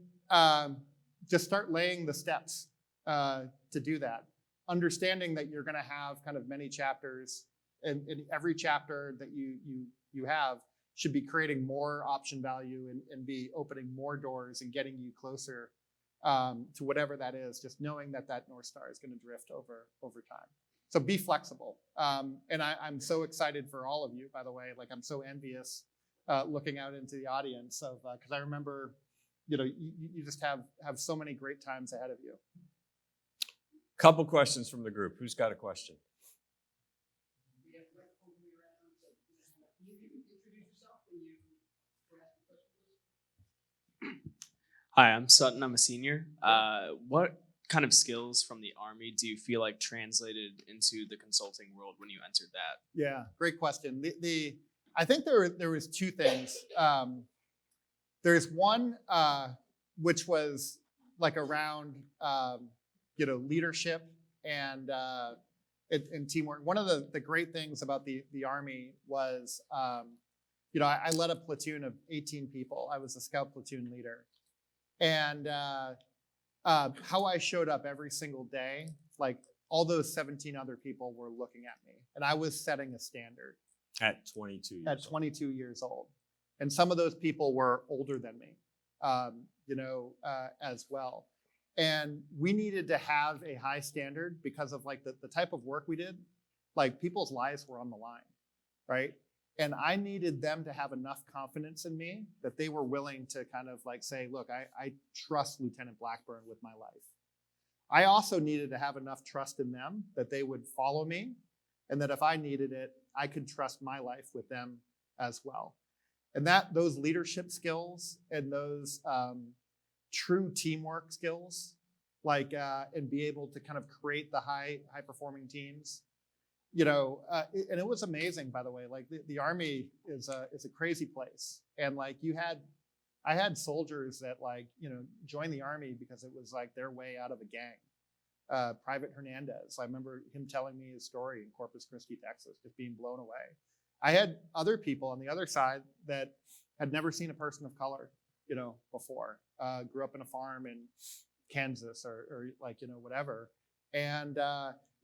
just start laying the steps to do that. Understanding that you're going to have kind of many chapters, and every chapter that you have should be creating more option value and be opening more doors and getting you closer to whatever that is, just knowing that North Star is going to drift over time. So be flexible. And I'm so excited for all of you, by the way. Like I'm so envious looking out into the audience of because I remember, you just have so many great times ahead of you. Couple questions from the group. Who's got a question? Hi, I'm Sutton. I'm a senior. What kind of skills from the Army do you feel like translated into the consulting world when you entered that? Yeah, great question. I think there was two things. There's one which was like around leadership and teamwork. One of the great things about the Army was I led a platoon of 18 people. I was a scout platoon leader. And how I showed up every single day, like all those 17 other people were looking at me, and I was setting a standard At 22 years at 22 years old. And some of those people were older than me, as well. And we needed to have a high standard because of like the type of work we did. Like people's lives were on the line, right? And I needed them to have enough confidence in me that they were willing to kind of like say, look, I trust Lieutenant Blackburn with my life. I also needed to have enough trust in them that they would follow me, and that if I needed it, I could trust my life with them as well. And those leadership skills and those true teamwork skills, and be able to kind of create the high performing teams, and it was amazing, by the way. Like the Army is a crazy place, and like I had soldiers that joined the Army because it was like their way out of a gang. Private Hernandez, I remember him telling me his story in Corpus Christi, Texas, just being blown away. I had other people on the other side that had never seen a person of color, before. Grew up in a farm in Kansas or whatever. And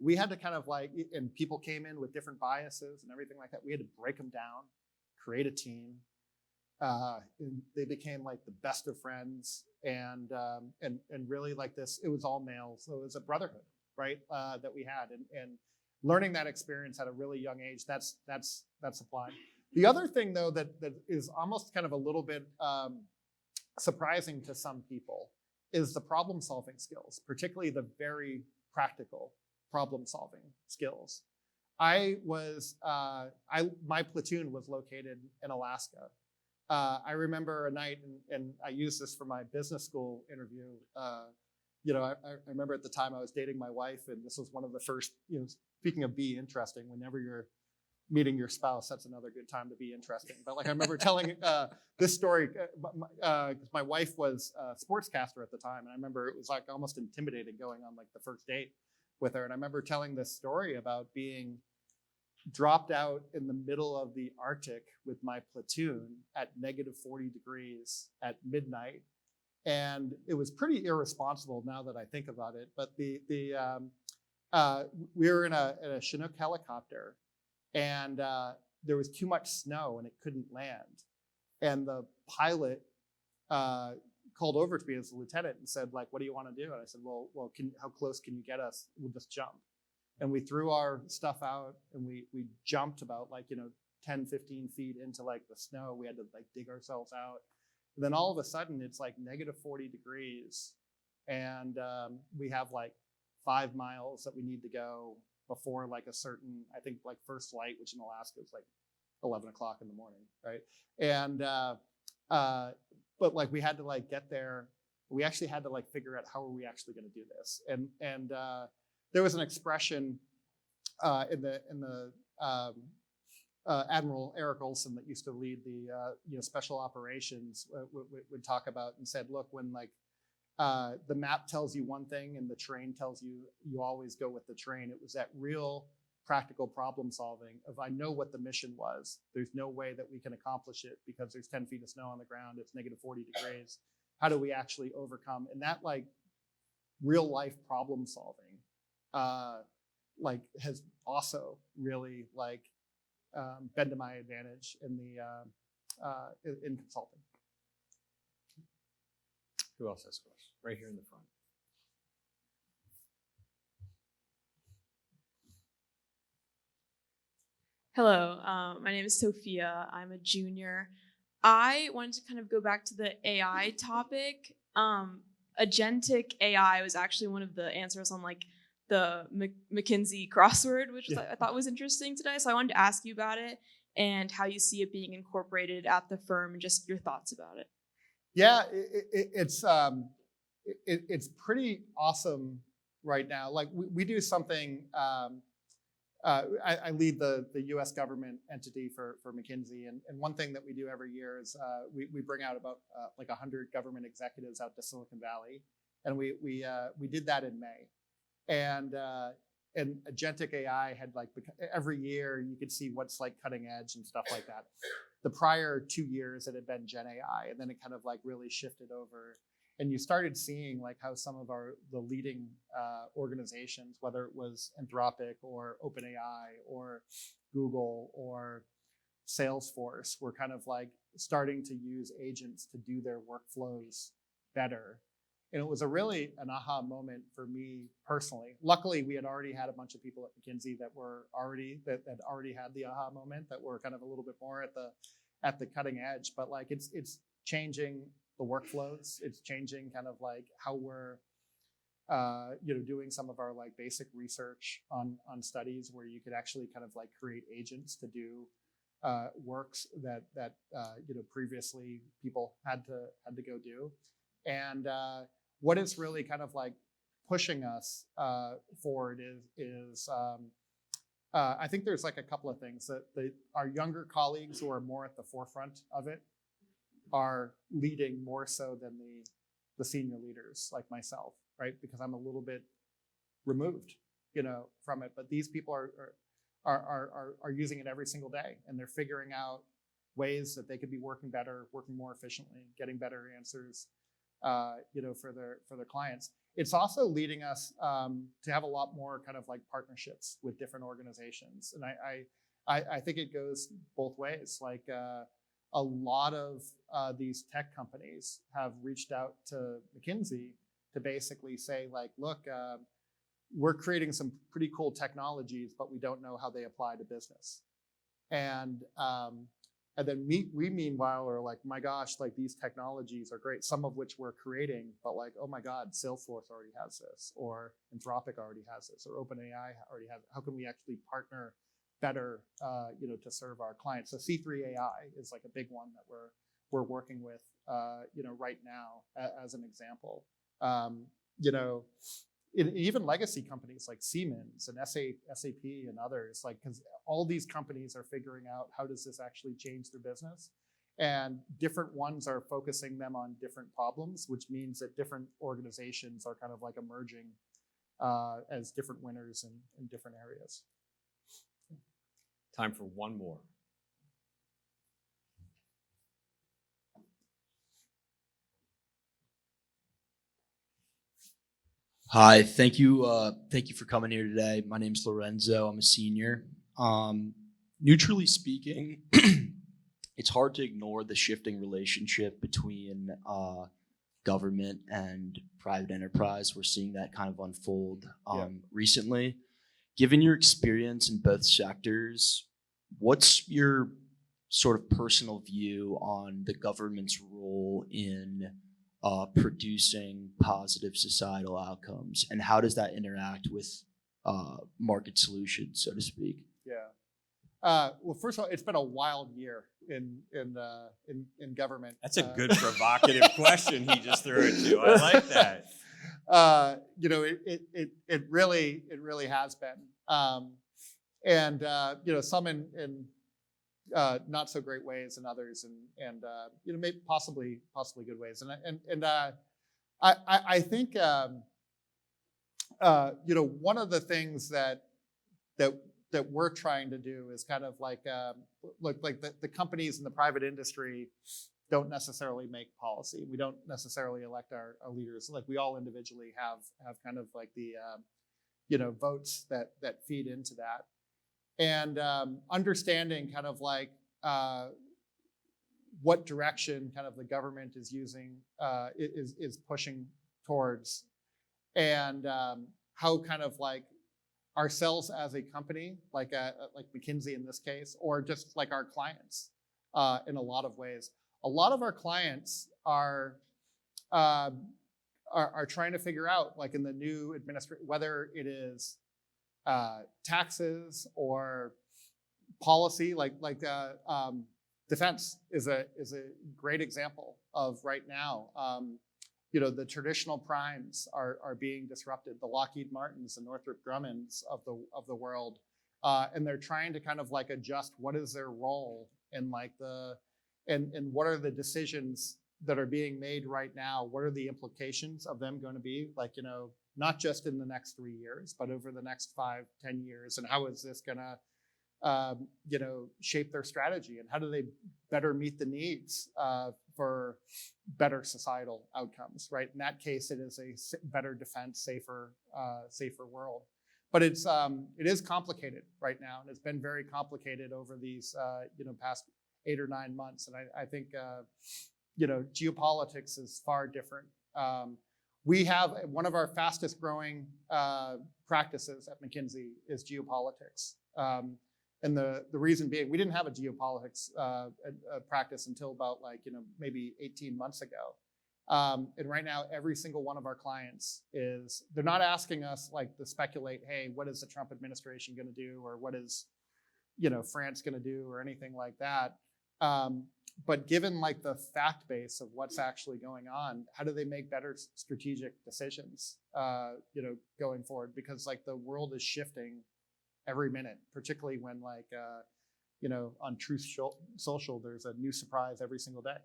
we had to kind of and people came in with different biases and everything like that. We had to break them down, create a team. And they became like the best of friends, and really like this. It was all males, so it was a brotherhood, right? That we had, and learning that experience at a really young age. That's applied. The other thing, though, that is almost kind of a little bit surprising to some people is the problem-solving skills, particularly the very practical problem-solving skills. My platoon was located in Alaska. I remember a night, and I used this for my business school interview. I remember at the time I was dating my wife, and this was one of the first, speaking of be interesting, whenever you're meeting your spouse, that's another good time to be interesting. But I remember telling this story, because my wife was a sportscaster at the time, and I remember it was like almost intimidating going on like the first date with her. And I remember telling this story about being dropped out in the middle of the Arctic with my platoon at -40 degrees at midnight. And it was pretty irresponsible now that I think about it. But we were in a Chinook helicopter, and there was too much snow and it couldn't land. And the pilot called over to me as a lieutenant and said, what do you want to do? And I said, well, how close can you get us? We'll just jump. And we threw our stuff out, and we jumped about 10, 15 feet into the snow. We had to dig ourselves out. And then all of a sudden it's -40 degrees, and we have 5 miles that we need to go before a certain, I think first light, which in Alaska is 11 o'clock in the morning, right? And but we had to get there. We actually had to figure out how are we actually going to do this, and there was an expression in the Admiral Eric Olson that used to lead the special operations would talk about and said, look, when the map tells you one thing and the terrain tells you always go with the terrain. It was that real practical problem solving of I know what the mission was. There's no way that we can accomplish it because there's 10 feet of snow on the ground. It's -40 degrees. How do we actually overcome? And that real life problem solving has also really been to my advantage in consulting. Who else has a question? Right here in the front. Hello, my name is Sophia. I'm a junior. I wanted to kind of go back to the AI topic. Agentic AI was actually one of the answers on the McKinsey crossword, which I thought was interesting today. So I wanted to ask you about it and how you see it being incorporated at the firm and just your thoughts about it. Yeah, it's pretty awesome right now. We do something. I lead the U.S. government entity for McKinsey, and one thing that we do every year is we bring out about 100 government executives out to Silicon Valley, and we did that in May, and agentic AI had every year you could see what's cutting edge and stuff like that. The prior 2 years it had been Gen AI, and then it kind of really shifted over. and you started seeing like how some of the leading organizations, whether it was Anthropic or OpenAI or Google or Salesforce, were kind of like starting to use agents to do their workflows better. And it was an aha moment for me personally. Luckily, we had already had a bunch of people at McKinsey that already had the aha moment, that were kind of a little bit more at the cutting edge. But like it's changing the workflows. It's changing kind of like how we're doing some of our like basic research on studies, where you could actually kind of like create agents to do works that previously people had to go do. And what is really kind of like pushing us forward is I think there's like a couple of things that our younger colleagues who are more at the forefront of it are leading more so than the senior leaders like myself, right? Because I'm a little bit removed, from it. But these people are using it every single day, and they're figuring out ways that they could be working better, working more efficiently, getting better answers, for their clients. It's also leading us to have a lot more kind of like partnerships with different organizations, and I think it goes both ways. Like a lot of these tech companies have reached out to McKinsey to basically say like, look, we're creating some pretty cool technologies, but we don't know how they apply to business. And then we meanwhile are like, my gosh, like these technologies are great, some of which we're creating, but like, oh my God, Salesforce already has this, or Anthropic already has this, or OpenAI already has it. How can we actually partner better, to serve our clients? So C3 AI is like a big one that we're working with, right now as an example. Even legacy companies like Siemens and SAP and others, like, because all these companies are figuring out how does this actually change their business, and different ones are focusing them on different problems, which means that different organizations are kind of like emerging as different winners in different areas. Time for one more. Hi, thank you for coming here today. My name's Lorenzo. I'm a senior. Neutrally speaking, it's hard to ignore the shifting relationship between government and private enterprise. We're seeing that kind of unfold recently. Given your experience in both sectors, what's your sort of personal view on the government's role in producing positive societal outcomes, and how does that interact with market solutions, so to speak? Yeah. Well, first of all, it's been a wild year in government. That's a good provocative question he just threw at you. I like that. It really has been, and some in not so great ways, and others, and maybe possibly good ways. And I think one of the things that we're trying to do is kind of like the companies in the private industry don't necessarily make policy. We don't necessarily elect our leaders. Like, we all individually have kind of like the votes that feed into that. And understanding kind of like what direction kind of the government is using, is pushing towards, and how kind of like ourselves as a company, like McKinsey in this case, or just like our clients, in a lot of ways. A lot of our clients are trying to figure out, like in the new administration, whether it is taxes or policy, like defense is a great example of right now. The traditional primes are being disrupted, the Lockheed Martins and Northrop Grumman's of the world, and they're trying to kind of like adjust what is their role in like and what are the decisions that are being made right now. What are the implications of them going to be, like, not just in the next 3 years, but over the next 5-10 years, and how is this gonna shape their strategy, and how do they better meet the needs for better societal outcomes, right? In that case, it is a better defense, safer world. But it is complicated right now, and it's been very complicated over these past 8 or 9 months. And I think geopolitics is far different. We have one of our fastest growing practices at McKinsey is geopolitics. And the reason being, we didn't have a geopolitics practice until about maybe 18 months ago. And right now, every single one of our clients they're not asking us to speculate, hey, what is the Trump administration going to do, or what is France going to do, or anything like that. But given the fact base of what's actually going on, how do they make better strategic decisions going forward? Because the world is shifting every minute, particularly when on Truth Social, there's a new surprise every single day.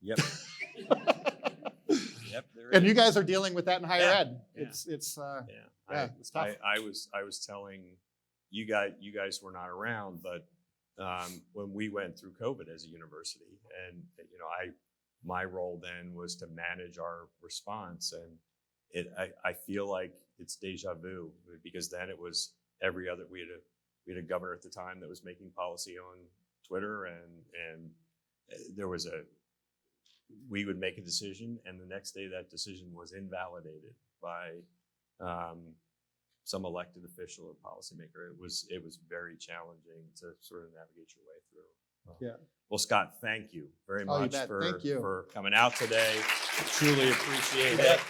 Yep. Yep. And you guys are dealing with that in higher ed. Yeah. It's it's tough. I was telling you guys were not around, but when we went through COVID as a university, and my role then was to manage our response, and I feel like it's deja vu, because then it was we had a governor at the time that was making policy on Twitter, and we would make a decision, and the next day that decision was invalidated by some elected official or policymaker. It was very challenging to sort of navigate your way through. Yeah. Well, Scott, thank you very much Thank you. for coming out today. Truly appreciate it.